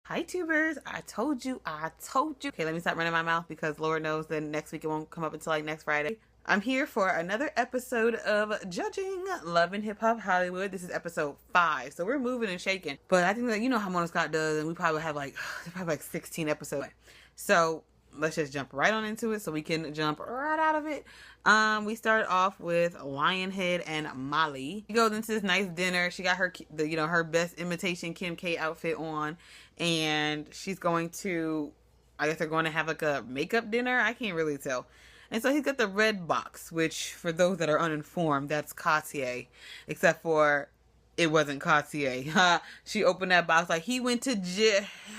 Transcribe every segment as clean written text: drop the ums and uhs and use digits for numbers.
Hi tubers, I told you. Okay, let me stop running my mouth because Lord knows that next week it won't come up until like next Friday. I'm here for another episode of Judging Love and Hip Hop Hollywood. This is episode 5, so we're moving and shaking. But I think that you know how Mona Scott does, and we probably have like 16 episodes. So let's just jump right on into it so we can jump right out of it. We started off with Lionhead and Molly. She goes into this nice dinner. She got her best imitation Kim K outfit on, and she's going to, I guess they're going to have like a makeup dinner. I can't really tell. And so he's got the red box, which for those that are uninformed, that's Cartier, except for it wasn't Cartier. She opened that box like he went to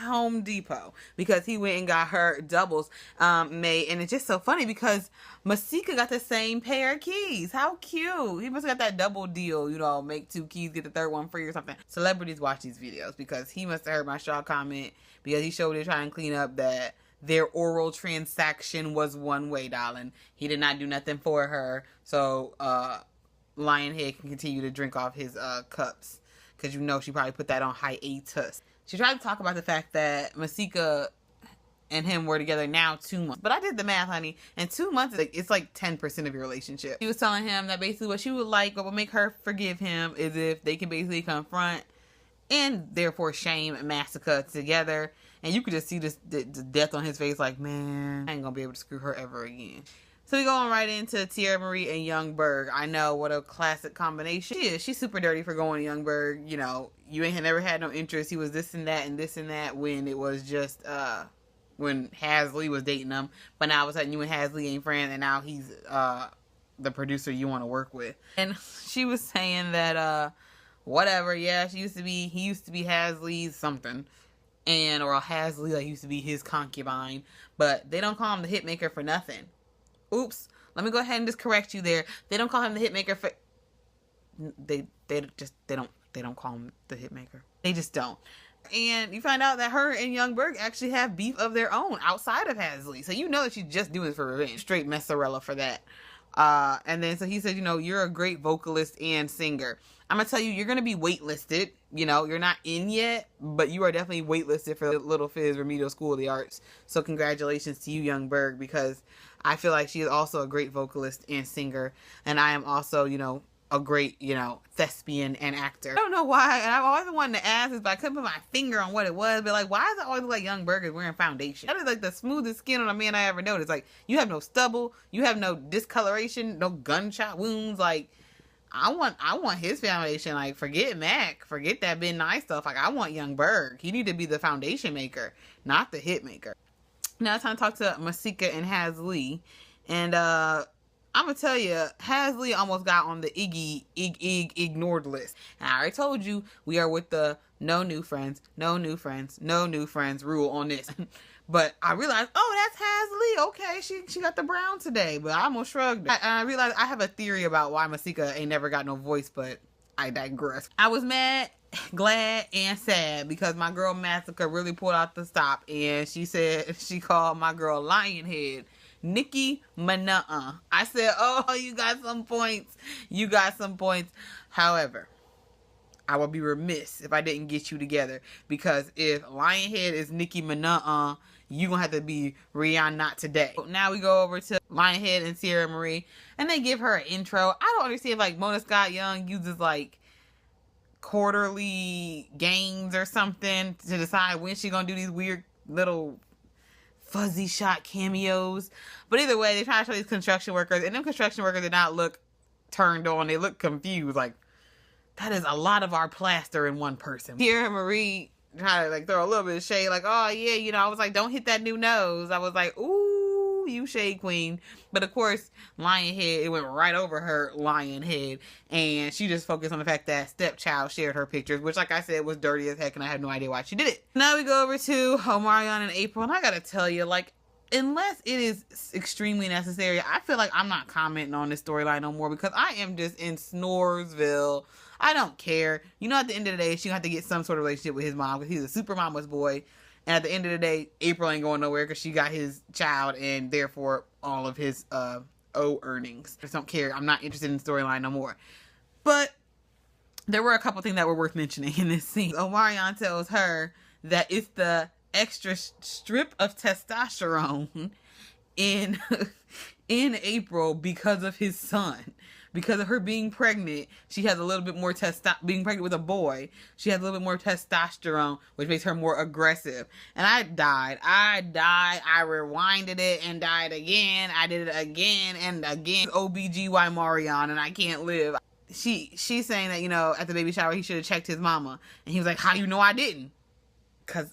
Home Depot because he went and got her doubles made. And it's just so funny because Masika got the same pair of keys. How cute. He must have got that double deal, make 2 keys, get the third one free or something. Celebrities watch these videos because he must have heard my Shaw comment because he showed it trying to clean up that their oral transaction was one way, darling. He did not do nothing for her. So, Lionhead can continue to drink off his cups because she probably put that on hiatus. She tried to talk about the fact that Masika and him were together now 2 months, but I did the math, honey, and 2 months it's like 10% of your relationship. She was telling him that basically what she would like, what would make her forgive him, is if they can basically confront and therefore shame Masika together, and you could just see the death on his face, like, man, I ain't gonna be able to screw her ever again. So we going right into Tierra Marie and Young Berg. I know, what a classic combination. She is. She's super dirty for going to Young Berg. You ain't never had no interest. He was this and that and this and that when it was just, when Hasley was dating him. But now all of a sudden you and Hasley ain't friends, and now he's, the producer you want to work with. And she was saying that, whatever, yeah, he used to be Hasley's something. Or Hasley, like, used to be his concubine. But they don't call him the hitmaker for nothing. Oops. Let me go ahead and just correct you there. They don't call him the hitmaker for... They don't call him the hitmaker. They just don't. And you find out that her and Young Berg actually have beef of their own outside of Hasley. So you know that she's just doing it for revenge. Straight Messarella for that. And then so he said, you're a great vocalist and singer. I'm going to tell you, you're going to be waitlisted. You're not in yet, but you are definitely waitlisted for the Little Fizz Remedial School of the Arts. So congratulations to you, Young Berg, because I feel like she is also a great vocalist and singer. And I am also, a great, thespian and actor. I don't know why, and I've always wanted to ask this, but I couldn't put my finger on what it was. But like, why does it always look like Young Berg is wearing foundation? That is like the smoothest skin on a man I ever noticed. Like, you have no stubble, you have no discoloration, no gunshot wounds. Like, I want his foundation. Like, forget Mac, forget that Ben Nye stuff. Like, I want Young Berg. He need to be the foundation maker, not the hit maker. Now it's time to talk to Masika and Hasley, and I'm gonna tell you, Hasley almost got on the ignored list. And I already told you we are with the no new friends rule on this. But I realized, oh, that's Hasley. Okay, she got the brown today. But I almost shrugged. I realized I have a theory about why Masika ain't never got no voice, but I digress. I was mad, glad, and sad because my girl Masika really pulled out the stop, and she called my girl Lionhead Nicki Minaj. I said, oh, you got some points. However, I would be remiss if I didn't get you together, because if Lionhead is Nicki Minaj, you gonna have to be Rihanna today. Now we go over to Lionhead and Tierra Marie, and they give her an intro. I don't understand, like, Mona Scott Young uses like quarterly games or something to decide when she gonna do these weird little fuzzy shot cameos. But either way, they try to show these construction workers, and them construction workers did not look turned on. They look confused, like, that is a lot of our plaster in one person. Tierra Marie tried to like throw a little bit of shade, like, oh yeah, I was like, don't hit that new nose. I was like, ooh, you shade queen. But of course, Lionhead, it went right over her Lionhead, and she just focused on the fact that Stepchild shared her pictures, which, like I said, was dirty as heck, and I have no idea why she did it. Now we go over to Omarion and April, and I gotta tell you, like, unless it is extremely necessary, I feel like I'm not commenting on this storyline no more, because I am just in Snoresville. I don't care. At the end of the day, she gonna have to get some sort of relationship with his mom, because he's a super mama's boy. And at the end of the day, April ain't going nowhere because she got his child, and therefore all of his earnings. I just don't care. I'm not interested in the storyline no more. But there were a couple things that were worth mentioning in this scene. Omarion tells her that it's the extra strip of testosterone in in April because of his son. Because of her being pregnant, she has a little bit more being pregnant with a boy, she has a little bit more testosterone, which makes her more aggressive. And I died. I rewinded it and died again. I did it again and again. OBGY Marion, and I can't live. She's saying that, you know, at the baby shower, he should have checked his mama. And he was like, how you know I didn't? Cause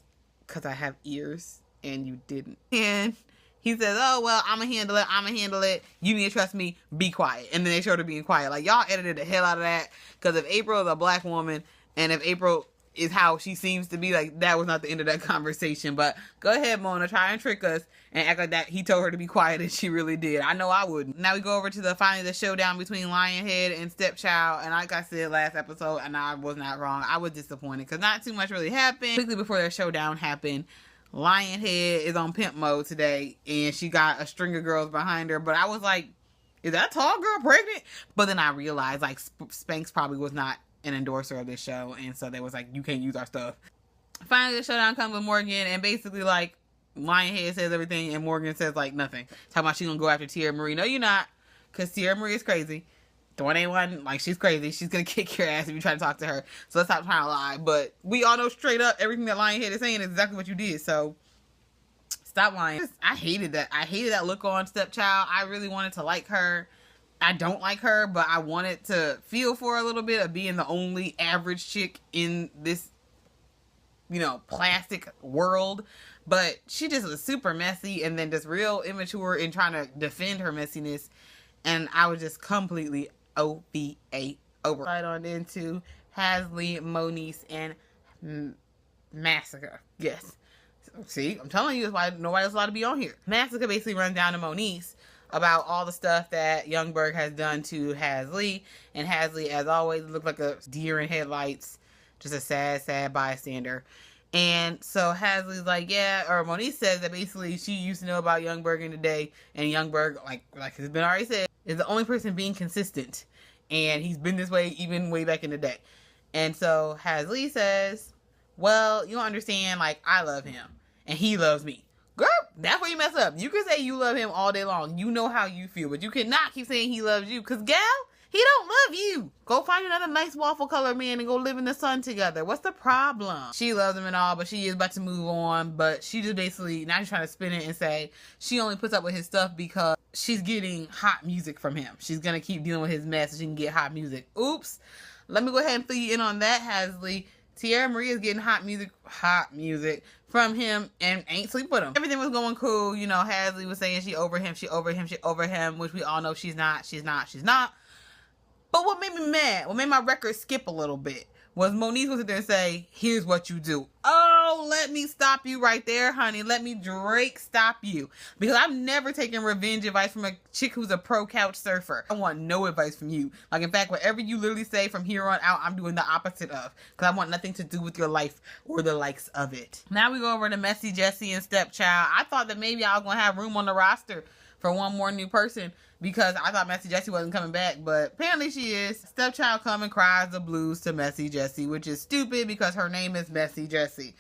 I have ears and you didn't. And he says, oh, well, I'm going to handle it. You need to trust me. Be quiet. And then they showed her being quiet. Like, y'all edited the hell out of that. Because if April is a black woman, and if April is how she seems to be, like, that was not the end of that conversation. But go ahead, Mona. Try and trick us and act like that he told her to be quiet, and she really did. I know I wouldn't. Now we go over to the showdown between Lionhead and Stepchild. And like I said last episode, and I was not wrong, I was disappointed. Because not too much really happened. Quickly before their showdown happened, Lionhead is on pimp mode today, and she got a string of girls behind her. But I was like, is that tall girl pregnant? But then I realized, like, Spanx probably was not an endorser of this show, and so they was like, you can't use our stuff. Finally, the showdown comes with Morgan, and basically, like, Lionhead says everything, and Morgan says, like, nothing. Talking about she gonna go after Tierra Marie. No, you're not, because Tierra Marie is crazy. Dawn ain't one, like, she's crazy. She's gonna kick your ass if you try to talk to her. So let's stop trying to lie. But we all know straight up everything that Lionhead is saying is exactly what you did. So stop lying. I hated that. I hated that look on Stepchild. I really wanted to like her. I don't like her, but I wanted to feel for her a little bit of being the only average chick in this, you know, plastic world. But she just was super messy and then just real immature in trying to defend her messiness. And I was just completely OVA over. Right on into Hasley, Moniece, and Massacre. Yes. See, I'm telling you, that's why nobody else allowed to be on here. Massacre basically runs down to Moniece about all the stuff that Youngberg has done to Hasley. And Hasley, as always, looked like a deer in headlights. Just a sad, sad bystander. And so Hasley's like, yeah, or Moniece says that basically she used to know about Youngberg in the day. And Youngberg, like has been already said, is the only person being consistent. And he's been this way even way back in the day. And so Hasley says, well, you don't understand, like, I love him. And he loves me. Girl, that's where you mess up. You can say you love him all day long. You know how you feel. But you cannot keep saying he loves you. Because, gal, he don't love you. Go find another nice waffle color man and go live in the sun together. What's the problem? She loves him and all, but she is about to move on. But she just basically, now she's trying to spin it and say she only puts up with his stuff because she's getting hot music from him. She's going to keep dealing with his mess so she can get hot music. Oops. Let me go ahead and fill you in on that, Hasley. Tierra Marie is getting hot music from him and ain't sleep with him. Everything was going cool. You know, Hasley was saying she over him, which we all know she's not. But what made me mad, what made my record skip a little bit, was Moniece was there and say, here's what you do. Oh, let me stop you right there, honey. Let me Drake stop you. Because I've never taken revenge advice from a chick who's a pro couch surfer. I want no advice from you. Like, in fact, whatever you literally say from here on out, I'm doing the opposite of. Because I want nothing to do with your life or the likes of it. Now we go over to Messy Jessie and Stepchild. I thought that maybe I was going to have room on the roster for one more new person, because I thought Messy Jessie wasn't coming back, but apparently she is. Stepchild come and cries the blues to Messy Jessie, which is stupid because her name is Messy Jessie.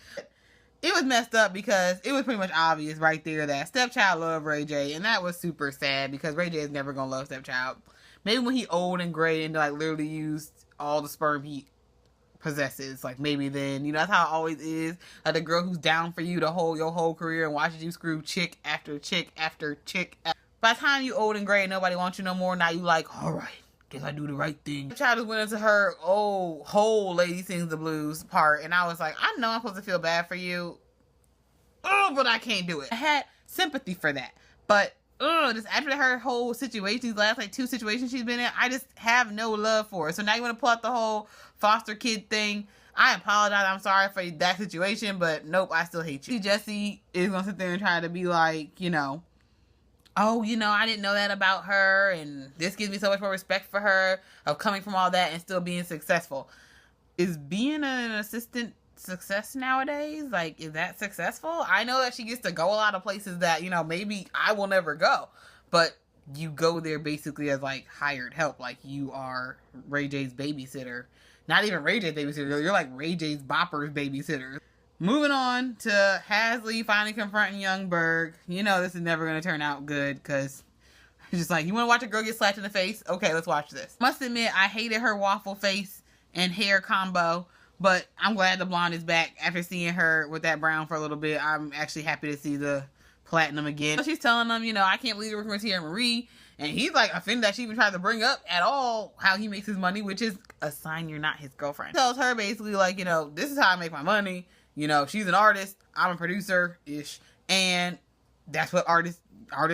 It was messed up because it was pretty much obvious right there that Stepchild loved Ray J, and that was super sad because Ray J is never gonna love Stepchild. Maybe when he old and gray and like literally used all the sperm he possesses, like maybe then, you know, that's how it always is. Like the girl who's down for you your whole career and watches you screw chick after chick after chick. By the time you old and gray and nobody wants you no more, now you like, all right, guess I do the right thing. The child just went into her whole Lady Sings the Blues part, and I was like, I know I'm supposed to feel bad for you, but I can't do it. I had sympathy for that, but just after her whole situation, these last like 2 situations she's been in, I just have no love for her. So now you want to pull out the whole foster kid thing. I apologize. I'm sorry for that situation, but nope, I still hate you. Jessie is gonna sit there and try to be like, you know, oh, you know, I didn't know that about her, and this gives me so much more respect for her, of coming from all that and still being successful. Is being an assistant success nowadays? Like, is that successful? I know that she gets to go a lot of places that, you know, maybe I will never go, but you go there basically as like hired help. Like, you are Ray J's babysitter. Not even Ray J's babysitter. You're like Ray J's bopper's babysitter. Moving on to Hasley finally confronting Young Berg. You know this is never going to turn out good because he's just like, you want to watch a girl get slapped in the face? Okay, let's watch this. Must admit, I hated her waffle face and hair combo, but I'm glad the blonde is back after seeing her with that brown for a little bit. I'm actually happy to see the platinum again. So she's telling him, you know, I can't believe you're working with Tia Marie. And he's like offended that she even tried to bring up at all how he makes his money, which is a sign you're not his girlfriend. He tells her basically like, you know, this is how I make my money. You know, she's an artist, I'm a producer-ish, and that's what artists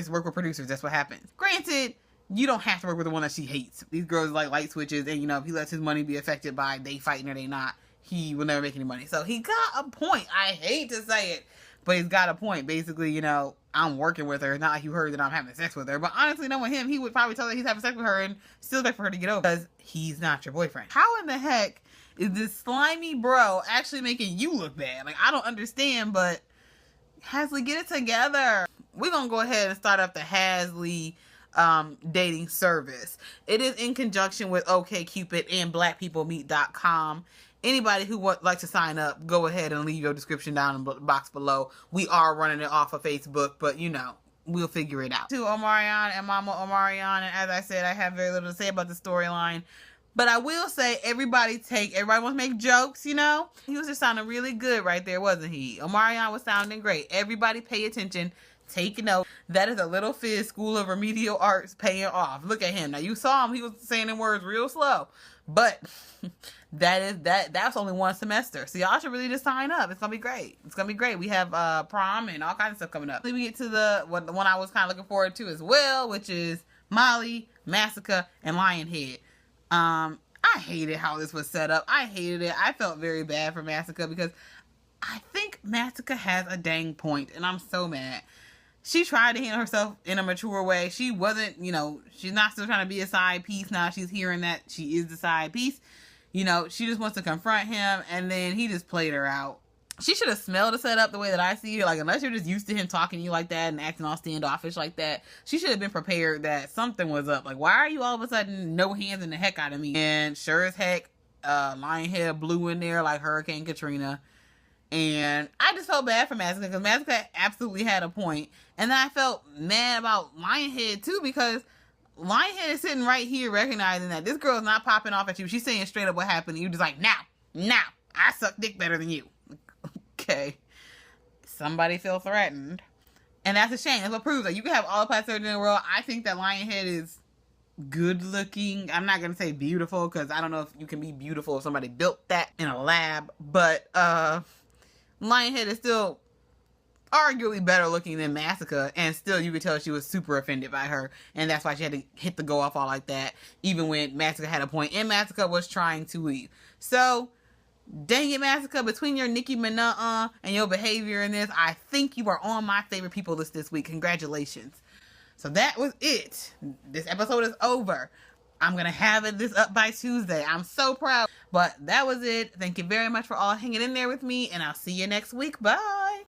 work with producers. That's what happens. Granted, you don't have to work with the one that she hates. These girls like light switches, and you know, if he lets his money be affected by they fighting or they not, he will never make any money. So he got a point. I hate to say it, but he's got a point. Basically, you know, I'm working with her. It's not like you heard that I'm having sex with her. But honestly, knowing him, he would probably tell her he's having sex with her and still wait for her to get over because he's not your boyfriend. How in the heck is this slimy bro actually making you look bad? Like, I don't understand, but Hasley, get it together. We're going to go ahead and start up the Hasley dating service. It is in conjunction with OkCupid and blackpeoplemeet.com. Anybody who would like to sign up, go ahead and leave your description down in the box below. We are running it off of Facebook, but you know, we'll figure it out. To Omarion and Mama Omarion, and as I said, I have very little to say about the storyline. But I will say, everybody wants to make jokes, you know? He was just sounding really good right there, wasn't he? Omarion was sounding great. Everybody pay attention. Take note. That is a Little Fizz School of Remedial Arts paying off. Look at him. Now, you saw him. He was saying the words real slow. But that's only one semester. So y'all should really just sign up. It's going to be great. It's going to be great. We have prom and all kinds of stuff coming up. Then we get to the one I was kind of looking forward to as well, which is Molly, Massacre, and Lionhead. I hated how this was set up. I hated it. I felt very bad for Massacre because I think Massacre has a dang point, and I'm so mad. She tried to handle herself in a mature way. She wasn't, you know, she's not still trying to be a side piece. Now she's hearing that she is the side piece. You know, she just wants to confront him, and then he just played her out. She should have smelled the setup the way that I see it. Like, unless you're just used to him talking to you like that and acting all standoffish like that, she should have been prepared that something was up. Like, why are you all of a sudden no hands in the heck out of me? And sure as heck, Lionhead blew in there like Hurricane Katrina. And I just felt bad for Massacre because Massacre absolutely had a point. And then I felt mad about Lionhead too because Lionhead is sitting right here recognizing that this girl is not popping off at you. She's saying straight up what happened. And you're just like, now, I suck dick better than you. Okay. Somebody feel threatened. And that's a shame. That's what proves that you can have all the plastic surgery in the world. I think that Lionhead is good looking. I'm not going to say beautiful because I don't know if you can be beautiful if somebody built that in a lab. But Lionhead is still arguably better looking than Massacre, and still you could tell she was super offended by her, and that's why she had to hit the go off all like that, even when Massacre had a point, and Massacre was trying to leave. So, dang it, Massacre, between your Nicki Minaj and your behavior in this, I think you are on my favorite people list this week. Congratulations. So that was it. This episode is over. I'm going to have this up by Tuesday. I'm so proud. But that was it. Thank you very much for all hanging in there with me, and I'll see you next week. Bye.